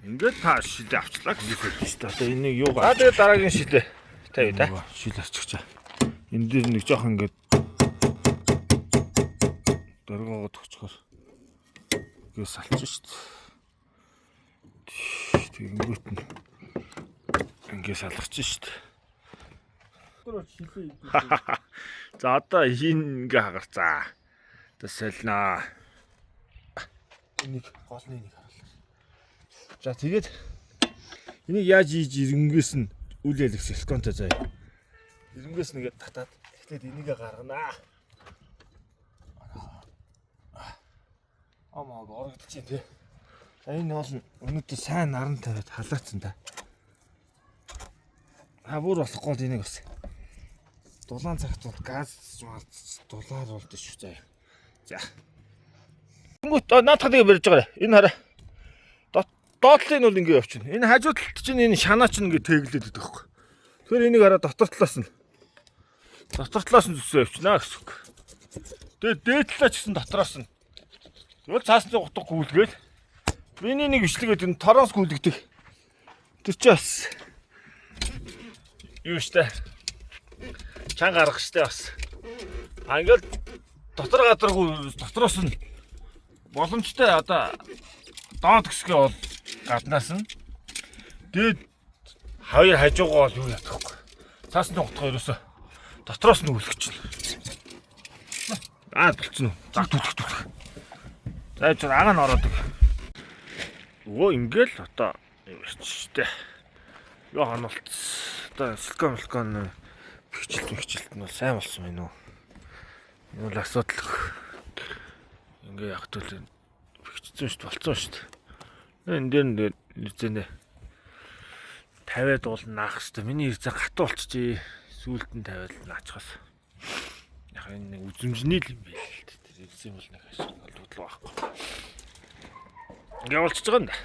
Ингээд та шилээ авчлаа гэж хэлсэн шүү дээ. Одоо энийг юу гаа. Тэгээд дараагийн шилээ тавь да. Шил арчихчаа. Энэ дээр нэг жоох ингээд дөргөөгд өгчхөр. Гээ салчих шүү дээ. Тэгэнгүүт нь ингээд салгаж шүү дээ. За одоо энэ ингээ хагарцаа. Одоо солино. Энийг голны нэг харуулъя. За тэгээд энийг яаж ийж ирэнгээс нь үйл ялгах силиконтой заяа. Ирэнгээс нэгээд татаад тэгээд энийг гарганаа. Амааг орогдчих тий. За энэ бол өнөөдөр сайн наран тавиад халаацсан та. Бүр болохгүй энийг бас. Дулаан цагт бол газ дулаар болдог шүү заяа. За. Тэнгүүт наадах тэгээ барьж байгаа. Энэ хараа. Доотлын бол ингэ явчихна. Энэ хажуу талд чинь энэ шанаа чинь ингэ тэглээд байдаг хөөхгүй. Тэгэхээр энийг хараа дотор талаас нь зүсээ явчихна гэсэн үг. Тэгээд дээд талаа ч гэсэн дотроос нь. Тэгвэл цаасан утга гүйлгээл. Миний нэг бичлэгээд энэ тороос гүйлгдэг. Тэр чи бас юу штэ. Чанга гаргах штэ бас. Ингээл дотор гадаргуу дотроос нь боломжтой одоо доод хэсгээ бол гаднаас нь дээд хоёр хажуугаа бол юу ядах вэ? Цаасны утга ерөөсө дотроос нь үлгэж байна. Болчихно уу? Заг түлхэх. За ч агаа нь ороод. Өө ингээл одоо юу штэ. Юу хануулт. Одоо силикон хичээлт нь сайн болсон байна уу? Энэ бол асуудал. Ингээ яг төл хичсэн шүү дээ, болцсон шүү дээ. Энэ дээр нь нэрзэнэ. 50-аад уулнаах шүү дээ. Миний ирзэ гатуу болчихжээ. Сүүлд нь 50-аад наачихаас. Яг энэ нэг үзмжний л юм байл л дээ. Тэр ирзэн бол нэг ашиг бодлого байхгүй. Ингээ болчихж байгаа юм да.